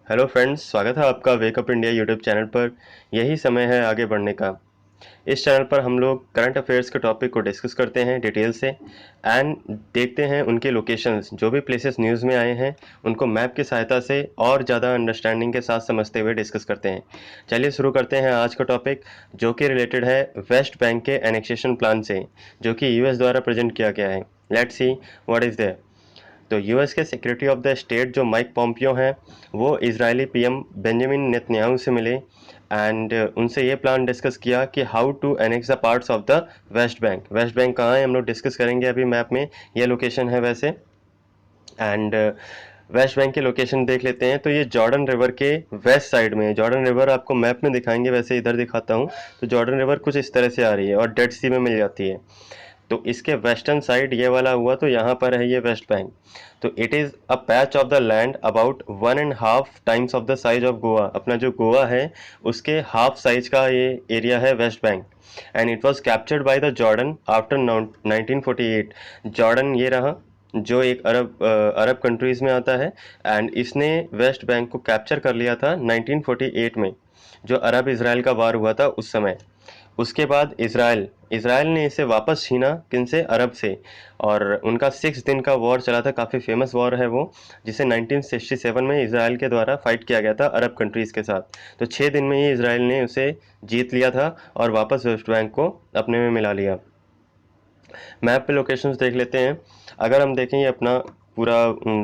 Hello friends, स्वागत है आपका वेकअप इंडिया यूट्यूब चैनल पर। यही समय है आगे बढ़ने का। इस चैनल पर हम लोग करंट अफेयर्स के टॉपिक को डिस्कस करते हैं डिटेल से एंड देखते हैं उनके लोकेशंस, जो भी प्लेसेस न्यूज़ में आए हैं उनको मैप की सहायता से और ज़्यादा अंडरस्टैंडिंग के साथ समझते हुए डिस्कस करते हैं। चलिए शुरू करते हैं आज का टॉपिक, जो कि रिलेटेड है वेस्ट बैंक के एनेक्सेशन प्लान से, जो कि यूएस द्वारा प्रेजेंट किया गया है। Let's see what is there. तो यूएस के सेक्रेटरी ऑफ द स्टेट जो माइक पॉम्पियो हैं, वो इजरायली पीएम बेंजामिन नेतन्याहू से मिले एंड उनसे ये प्लान डिस्कस किया कि how to annex the parts of the West Bank. West Bank कहाँ है हम लोग डिस्कस करेंगे अभी मैप में, ये लोकेशन है वैसे। एंड वेस्ट बैंक की लोकेशन देख लेते हैं। तो ये जॉर्डन रिवर के वेस्ट साइड में है। जॉर्डन रिवर आपको मैप में दिखाएंगे, वैसे इधर दिखाता हूँ। तो जॉर्डन रिवर कुछ इस तरह से आ रही है और डेड सी में मिल जाती है। तो इसके वेस्टर्न साइड ये वाला हुआ, तो यहाँ पर है ये वेस्ट बैंक। तो it is a patch of the land about 1.5 times of the size of Goa. अपना जो गोवा है उसके हाफ साइज का ये एरिया है West bank. And it was captured by the Jordan after 1948। Jordan ये रहा, जो एक अरब कंट्रीज़ में आता है। एंड इसने वेस्ट बैंक को कैप्चर कर लिया था 1948 में, जो अरब इसराइल का वार हुआ था उस समय। उसके बाद इसराइल इसराइल ने इसे वापस छीना, किनसे? अरब से। और उनका 6 दिन का वॉर चला था, काफ़ी फेमस वॉर है वो, जिसे 1967 में इसराइल के द्वारा फाइट किया गया था अरब कंट्रीज़ के साथ। तो 6 दिन में ही इसराइल ने उसे जीत लिया था और वापस वेस्ट बैंक को अपने में मिला लिया। मैप पे लोकेशंस देख लेते हैं। अगर हम देखें, ये अपना पूरा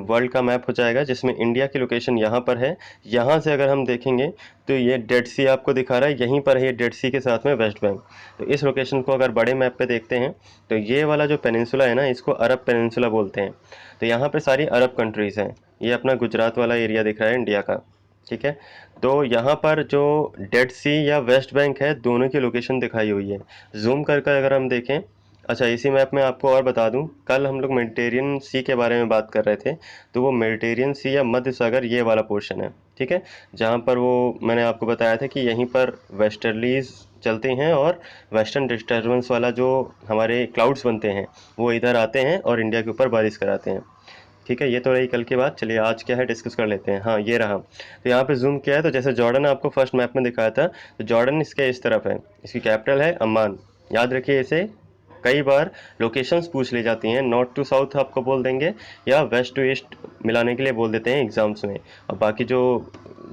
वर्ल्ड का मैप हो जाएगा, जिसमें इंडिया की लोकेशन यहाँ पर है। यहाँ से अगर हम देखेंगे तो ये डेड सी आपको दिखा रहा है, यहीं पर है ये डेड सी के साथ में वेस्ट बैंक। तो इस लोकेशन को अगर बड़े मैप पे देखते हैं तो ये वाला जो पेनिनसुला है ना, इसको अरब पेनिनसुला बोलते हैं। तो यहाँ पे सारी अरब कंट्रीज़ हैं। ये अपना गुजरात वाला एरिया दिख रहा है इंडिया का, ठीक है। तो यहाँ पर जो डेड सी या वेस्ट बैंक है, दोनों की लोकेशन दिखाई हुई है। जूम कर कर अगर हम देखें, अच्छा इसी मैप में आपको और बता दूं, कल हम लोग मेडिटेरियन सी के बारे में बात कर रहे थे। तो वो मेडिटेरियन सी या मध्य सागर ये वाला पोर्शन है, ठीक है। जहाँ पर वो मैंने आपको बताया था कि यहीं पर वेस्टर्लीज चलते हैं और वेस्टर्न डिस्टर्बेंस वाला जो हमारे क्लाउड्स बनते हैं वो इधर आते हैं और इंडिया के ऊपर बारिश कराते हैं, ठीक है। ये तो रही कल की बात। चलिए आज क्या है डिस्कस कर लेते हैं। हाँ, ये रहा। तो यहाँ पे जूम किया है, तो जैसे जॉर्डन आपको फर्स्ट मैप में दिखाया था, तो जॉर्डन इसके इस तरफ है। इसकी कैपिटल है अम्मान। याद रखिए इसे। कई बार लोकेशंस पूछ ली जाती हैं, नॉर्थ टू साउथ आपको बोल देंगे या वेस्ट टू ईस्ट मिलाने के लिए बोल देते हैं एग्जाम्स में। और बाकी जो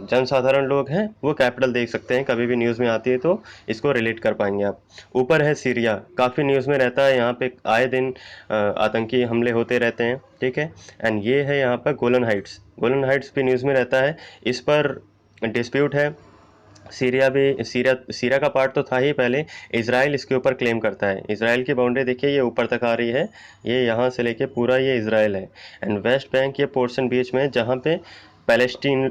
जनसाधारण लोग हैं वो कैपिटल देख सकते हैं, कभी भी न्यूज़ में आती है तो इसको रिलेट कर पाएंगे आप। ऊपर है सीरिया, काफ़ी न्यूज़ में रहता है, यहाँ पे आए दिन आतंकी हमले होते रहते हैं, ठीक है। एंड ये है यहाँ पर गोलन हाइट्स। गोलन हाइट्स भी न्यूज़ में रहता है, इस पर डिस्प्यूट है। सीरिया भी, सीरिया सीरिया का पार्ट तो था ही पहले। इसराइल इसके ऊपर क्लेम करता है। इसराइल की बाउंड्री देखिए, ये ऊपर तक आ रही है, ये यहाँ से लेके पूरा ये इसराइल है। एंड वेस्ट बैंक ये पोर्शन बीच में है, जहाँ पे पैलेस्टीन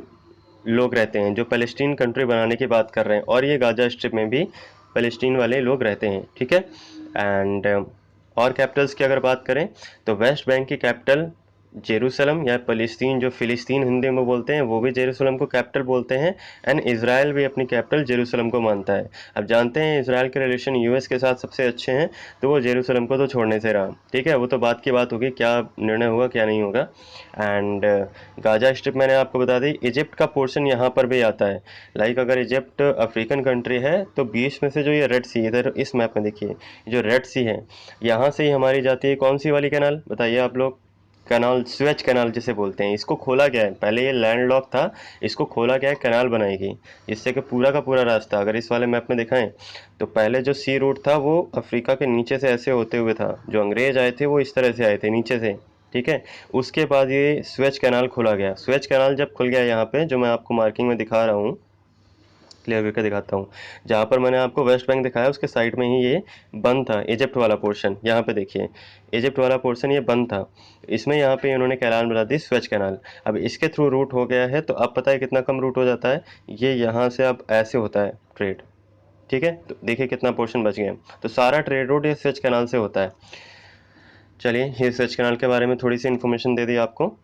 लोग रहते हैं, जो पैलेस्टीन कंट्री बनाने की बात कर रहे हैं। और ये गाजा स्ट्रिप में भी पैलेस्टीन वाले लोग रहते हैं, ठीक है। एंड और कैपिटल्स की अगर बात करें तो वेस्ट बैंक की कैपिटल जेरूसलम या फ़लस्तीन, जो फ़िलिस्तीन हिंदी में बोलते हैं, वो भी जेरूसलम को कैपिटल बोलते हैं। एंड इसराइल भी अपनी कैपिटल जेरूसलम को मानता है। अब जानते हैं इसराइल के रिलेशन यूएस के साथ सबसे अच्छे हैं, तो वो जेरूसलम को तो छोड़ने से रहा, ठीक है। वो तो बात की बात होगी, क्या निर्णय होगा क्या नहीं होगा। एंड गाजा स्ट्रिप मैंने आपको बता दी। इजिप्ट का पोर्शन यहाँ पर भी आता है। लाइक अगर इजिप्ट अफ्रीकन कंट्री है, तो बीच में से जो ये रेड सी, इधर इस मैप में देखिए, जो रेड सी है, यहाँ से ही हमारी जाती है कौन सी वाली कैनाल, बताइए आप लोग? कैनाल, स्वेज कैनाल जिसे बोलते हैं। इसको खोला गया है, पहले ये लैंड था, इसको खोला गया है, कैनाल बनाई गई, जिससे कि पूरा का पूरा रास्ता अगर इस वाले मैप में दिखाएं तो पहले जो सी रूट था वो अफ्रीका के नीचे से ऐसे होते हुए था। जो अंग्रेज आए थे वो इस तरह से आए थे नीचे से, ठीक है। उसके बाद ये स्वेज कैनाल खोला गया। स्वेज कैनाल जब खुल गया, यहाँ पे जो मैं आपको मार्किंग में दिखा रहा हूँ, क्लियर करके दिखाता हूँ, जहाँ पर मैंने आपको वेस्ट बैंक दिखाया उसके साइड में ही ये बंद था। इजिप्ट वाला पोर्शन यहाँ पे देखिए, इजिप्ट वाला पोर्शन ये बंद था। इसमें यहाँ पे इन्होंने कैनाल बना दी, स्वेज कैनाल। अब इसके थ्रू रूट हो गया है, तो अब पता है कितना कम रूट हो जाता है। ये यहाँ से अब ऐसे होता है ट्रेड, ठीक है। तो देखिए कितना पोर्शन बच गया। तो सारा ट्रेड रूट ये स्वेज कैनाल से होता है। चलिए, ये स्वेज कैनाल के बारे में थोड़ी सी इन्फॉर्मेशन दे दी आपको।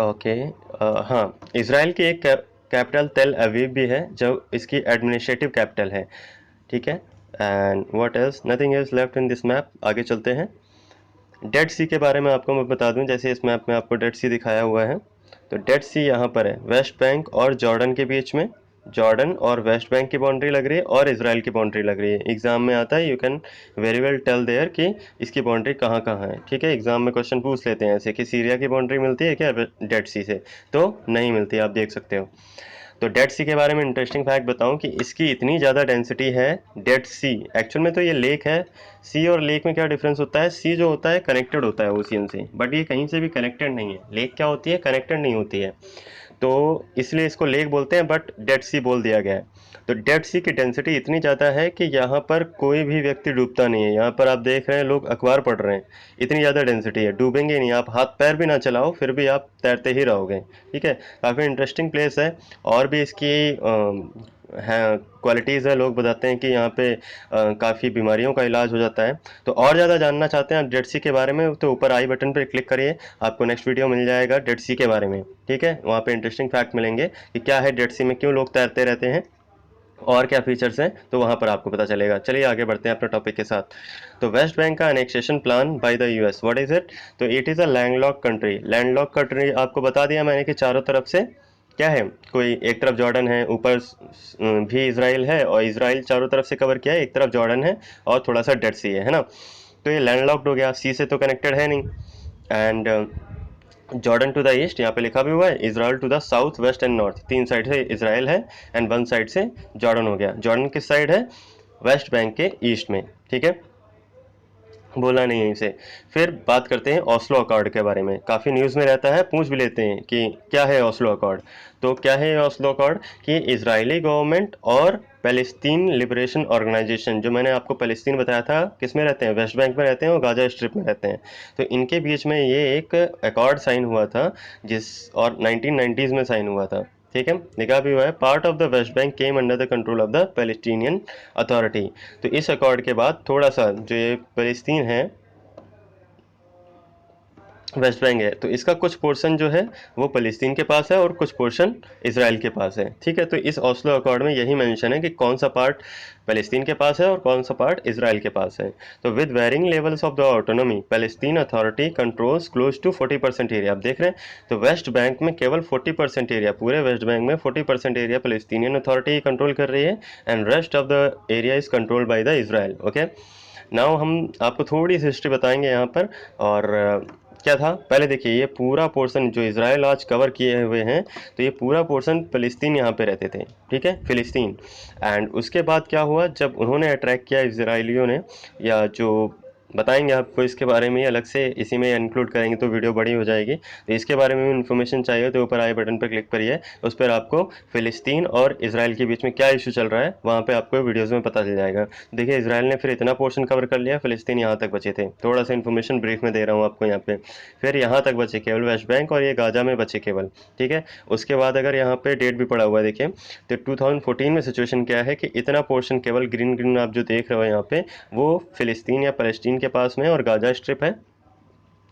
ओके। हाँ, इसराइल की एक कैपिटल तेल अवीव भी है, जो इसकी एडमिनिस्ट्रेटिव कैपिटल है, ठीक है। And what else, nothing is left in this map. आगे चलते हैं। डेड सी के बारे में आपको मैं बता दूं, जैसे इस मैप में आपको डेड सी दिखाया हुआ है। तो डेड सी यहाँ पर है वेस्ट बैंक और जॉर्डन के बीच में, जॉर्डन और वेस्ट बैंक की बाउंड्री लग रही है और इजराइल की बाउंड्री लग रही है। एग्जाम में आता है, you can very well tell there कि इसकी बाउंड्री कहाँ कहाँ है। ठीक है, एग्जाम में क्वेश्चन पूछ लेते हैं ऐसे कि सीरिया की बाउंड्री मिलती है क्या डेड सी से, तो नहीं मिलती, आप देख सकते हो। तो डेड सी के बारे में इंटरेस्टिंग फैक्ट बताऊं कि इसकी इतनी ज़्यादा डेंसिटी है। डेड सी एक्चुअल में तो ये लेक है। सी और लेक में क्या डिफरेंस होता है, सी जो होता है कनेक्टेड होता है ओशियन से, बट ये कहीं से भी कनेक्टेड नहीं है। लेक क्या होती है, कनेक्टेड नहीं होती है, तो इसलिए इसको लेक बोलते हैं, बट डेड सी बोल दिया गया है। तो डेड सी की डेंसिटी इतनी ज़्यादा है कि यहाँ पर कोई भी व्यक्ति डूबता नहीं है। यहाँ पर आप देख रहे हैं लोग अखबार पढ़ रहे हैं, इतनी ज़्यादा डेंसिटी है, डूबेंगे नहीं। आप हाथ पैर भी ना चलाओ फिर भी आप तैरते ही रहोगे। ठीक है, काफ़ी इंटरेस्टिंग प्लेस है। और भी इसकी है क्वालिटीज़ है। लोग बताते हैं कि यहाँ पे काफ़ी बीमारियों का इलाज हो जाता है। तो और ज़्यादा जानना चाहते हैं आप डेड सी के बारे में, तो ऊपर आई बटन पर क्लिक करिए, आपको नेक्स्ट वीडियो मिल जाएगा डेड सी के बारे में। ठीक है, वहाँ पे इंटरेस्टिंग फैक्ट मिलेंगे कि क्या है डेड सी में, क्यों लोग तैरते रहते हैं और क्या फीचर्स हैं, तो वहाँ पर आपको पता चलेगा। चलिए आगे बढ़ते हैं अपने टॉपिक के साथ। तो वेस्ट बैंक का annexation plan by the US, what is it? तो it is a landlock country. Landlock country आपको बता दिया मैंने कि चारों तरफ से क्या है, कोई एक तरफ जॉर्डन है, ऊपर भी इसराइल है, और इसराइल चारों तरफ से कवर किया है, एक तरफ जॉर्डन है और थोड़ा सा डेड सी है ना। तो ये लैंडलॉक्ड हो गया, सी से तो कनेक्टेड है नहीं। And Jordan to the east, यहाँ पे लिखा भी हुआ है, Israel to the south west and north, तीन साइड से इसराइल है एंड वन साइड से जॉर्डन हो गया। जॉर्डन किस साइड है, वेस्ट बैंक के ईस्ट में। ठीक है, बोला नहीं है इसे। फिर बात करते हैं ओस्लो अकॉर्ड के बारे में, काफ़ी न्यूज़ में रहता है, पूछ भी लेते हैं कि क्या है ओस्लो अकॉर्ड। तो क्या है ओस्लो अकॉर्ड, कि इजरायली गवर्नमेंट और पैलेस्टीन लिबरेशन ऑर्गेनाइजेशन, जो मैंने आपको पैलेस्तीन बताया था किस में रहते हैं, वेस्ट बैंक में रहते हैं और गाजा स्ट्रिप में रहते हैं, तो इनके बीच में ये एक अकॉर्ड साइन हुआ था, जिस और 1990s में साइन हुआ था। ठीक है, लिखा भी हुआ है, part of the West bank came under the control of the Palestinian authority. तो इस अकॉर्ड के बाद थोड़ा सा जो ये पैलेस्तीन है, वेस्ट बैंक है, तो इसका कुछ पोर्शन जो है वो फ़लस्तीन के पास है और कुछ पोर्शन इसराइल के पास है। ठीक है, तो इस ओस्लो अकॉर्ड में यही मेंशन है कि कौन सा पार्ट फ़लस्तीन के पास है और कौन सा पार्ट इसराइल के पास है। तो with varying levels of the autonomy, Palestine authority controls close to 40% area. आप देख रहे हैं, तो वेस्ट बैंक में केवल 40% एरिया, पूरे वेस्ट बैंक में 40% एरिया पैलेस्टीनियन अथॉरिटी कंट्रोल कर रही है and rest of the area is controlled by the Israel. Okay, now हम आपको थोड़ी सी हिस्ट्री बताएंगे यहाँ पर। और क्या था, पहले देखिए, ये पूरा पोर्शन जो इसराइल आज कवर किए हुए हैं, तो ये पूरा पोर्शन फ़लस्तीन यहाँ पे रहते थे। ठीक है, फ़िलिस्तीन। एंड उसके बाद क्या हुआ, जब उन्होंने अटैक किया इसराइलियों ने, या जो बताएंगे आपको इसके बारे में अलग से, इसी में इंक्लूड करेंगे तो वीडियो बड़ी हो जाएगी। तो इसके बारे में इन्फॉर्मेशन चाहिए तो ऊपर आई बटन पर क्लिक करिए, उस पर आपको फ़िलिस्तीन और इसराइल के बीच में क्या इशू चल रहा है वहाँ पे आपको वीडियोज़ में पता चल जाएगा। देखिए, इसराइल ने फिर इतना पोर्शन कवर कर लिया, फ़िलिस्तीन यहाँ तक बचे थे। थोड़ा सा इन्फॉर्मेशन ब्रीफ में दे रहा हूँ आपको यहाँ पे। फिर यहाँ तक बचे केवल वेस्ट बैंक और ये गाजा में बचे केवल। ठीक है, उसके बाद अगर यहाँ पे डेट भी पड़ा हुआ है देखिए, तो 2014 में सिचुएशन क्या है कि इतना पोर्शन केवल ग्रीन ग्रीन आप जो देख रहे हो यहाँ पे, वो फ़िलिस्तीन या फ़लस्तीन के पास में और गाजा स्ट्रिप है।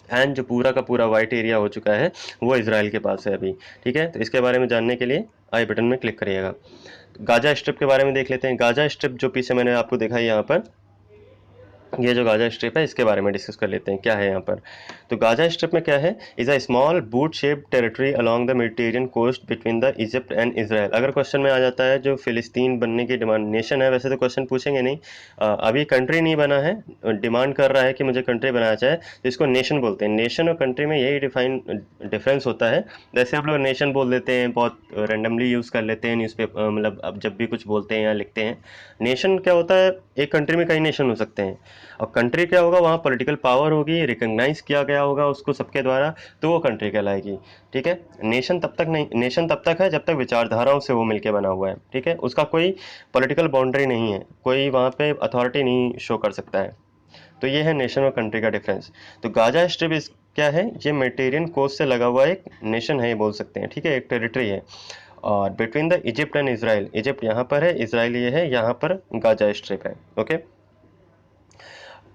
एंड जो पूरा का पूरा वाइट एरिया हो चुका है वो इसराइल के पास है अभी। ठीक है, तो इसके बारे में जानने के लिए आई बटन में क्लिक करिएगा। गाजा स्ट्रिप के बारे में देख लेते हैं। गाजा स्ट्रिप जो पीछे मैंने आपको दिखाई यहाँ पर, ये जो गाजा स्ट्रिप है इसके बारे में डिस्कस कर लेते हैं क्या है यहाँ पर। तो गाजा स्ट्रिप में क्या है, is a small boot shaped territory along the Mediterranean coast between the Egypt and Israel. अगर क्वेश्चन में आ जाता है जो फिलिस्तीन बनने की डिमांड, नेशन है वैसे तो क्वेश्चन पूछेंगे नहीं, अभी कंट्री नहीं बना है, डिमांड कर रहा है कि मुझे कंट्री बनाना चाहे, तो इसको नेशन बोलते हैं। नेशन और कंट्री में यही डिफरेंस होता है। जैसे आप लोग नेशन बोल देते हैं, बहुत रेंडमली यूज़ कर लेते हैं न्यूज़पेपर, मतलब अब जब भी कुछ बोलते हैं या लिखते हैं। नेशन क्या होता है, एक कंट्री में कई नेशन हो सकते हैं, और कंट्री क्या होगा, वहाँ पॉलिटिकल पावर होगी, रिकग्नाइज किया गया होगा उसको सबके द्वारा, तो वो कंट्री कहलाएगी। ठीक है, नेशन तब तक नहीं, नेशन तब तक है जब तक विचारधाराओं से वो मिलके बना हुआ है। ठीक है, उसका कोई पॉलिटिकल बाउंड्री नहीं है, कोई वहाँ पे अथॉरिटी नहीं शो कर सकता है। तो ये है नेशन और कंट्री का डिफरेंस। तो गाजा स्ट्रिप इस क्या है, ये मेडिटेरियन कोस्ट से लगा हुआ एक नेशन है, ये बोल सकते हैं। ठीक है, एक टेरिटरी है। और between the Egypt and Israel, Egypt यहाँ पर है, इसराइल ये है, यहाँ पर गाजा स्ट्रिप है। Okay,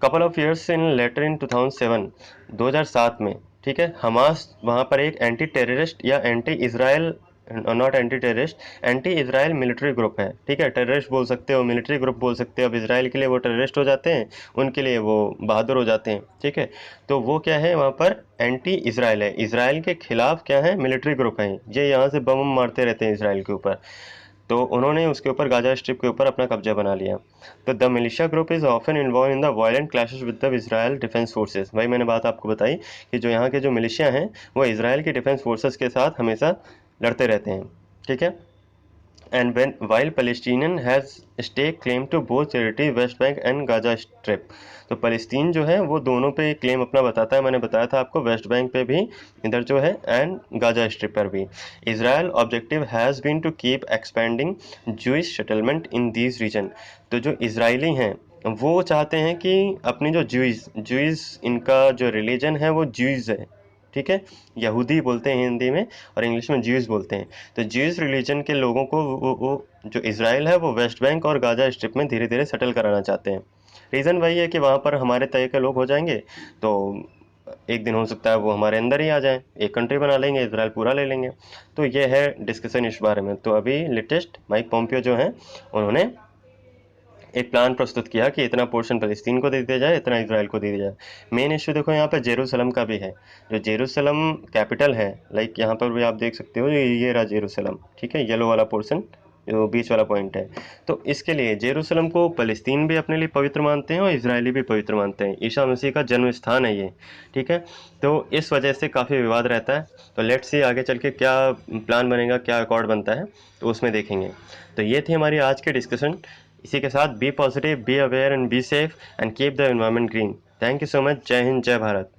couple of years in later in 2007 में, ठीक है, हमास वहाँ पर एक एंटी टेररिस्ट या anti Israel not anti terrorist, anti Israel military group है, ठीक है। टेररिस्ट बोल सकते हो, मिलिट्री ग्रुप बोल सकते हो। अब इजराइल के लिए वो टेररिस्ट हो जाते हैं, उनके लिए वो बहादुर हो जाते हैं, ठीक है। तो वो क्या है, वहाँ पर एंटी इजराइल है, इजराइल के खिलाफ क्या है, मिलिट्री ग्रुप है, ये यहाँ से बम मारते रहते हैं इजराइल के ऊपर। तो उन्होंने उसके ऊपर गाजा स्ट्रिप के ऊपर अपना कब्जा बना लिया। तो the militia group is often involve in the violent clashes with the Israel defence forces. भाई मैंने बात आपको बताई कि जो यहाँ के जो मिलिशिया हैं वो इजराइल के डिफेंस फोर्सेस के साथ हमेशा लड़ते रहते हैं, ठीक है। And while Palestinian has stake claim to both territory West Bank and Gaza Strip, तो फ़लस्तीन जो है वो दोनों पे क्लेम अपना बताता है। मैंने बताया था आपको, वेस्ट बैंक पे भी इधर जो है एंड गाजा स्ट्रिप पर भी। Israel objective has been to keep expanding Jewish settlement in these region. तो जो इजरायली हैं वो चाहते हैं कि अपनी जो जूइस इनका जो रिलीजन है वो जूइस है, ठीक है। यहूदी बोलते हैं हिंदी में और इंग्लिश में ज्यूज बोलते हैं। तो ज्यूज रिलीजन के लोगों को वो जो इजराइल है वो वेस्ट बैंक और गाजा स्ट्रिप में धीरे धीरे सेटल कराना चाहते हैं। रीज़न वही है कि वहाँ पर हमारे तरह के लोग हो जाएंगे, तो एक दिन हो सकता है वो हमारे अंदर ही आ जाए, एक कंट्री बना लेंगे, इजराइल पूरा ले लेंगे। तो ये है डिस्कशन इस बारे में। तो अभी लेटेस्ट माइक पोम्पियो जो है उन्होंने एक प्लान प्रस्तुत किया कि इतना पोर्शन फ़लस्तीन को दे दिया जाए, इतना इजराइल को दे दिया जाए। मेन इश्यू देखो यहाँ पे जेरूसलम का भी है। जो जेरूसलम कैपिटल है, लाइक यहाँ पर भी आप देख सकते हो, ये रहा जेरूसलम, ठीक है, येलो वाला पोर्शन जो बीच वाला पॉइंट है। तो इसके लिए जेरूसलम को फ़लस्तीन भी अपने लिए पवित्र मानते हैं और इजरायली भी पवित्र मानते हैं। ईसा मसीह का जन्म स्थान है ये, ठीक है। तो इस वजह से काफ़ी विवाद रहता है। तो लेट्स सी आगे चल के क्या प्लान बनेगा, क्या अकॉर्ड बनता है, तो उसमें देखेंगे। तो ये थी हमारी आज की डिस्कशन। इसी के साथ be positive, be aware and be safe and keep the environment green. Thank you so much. जय हिंद, जय भारत।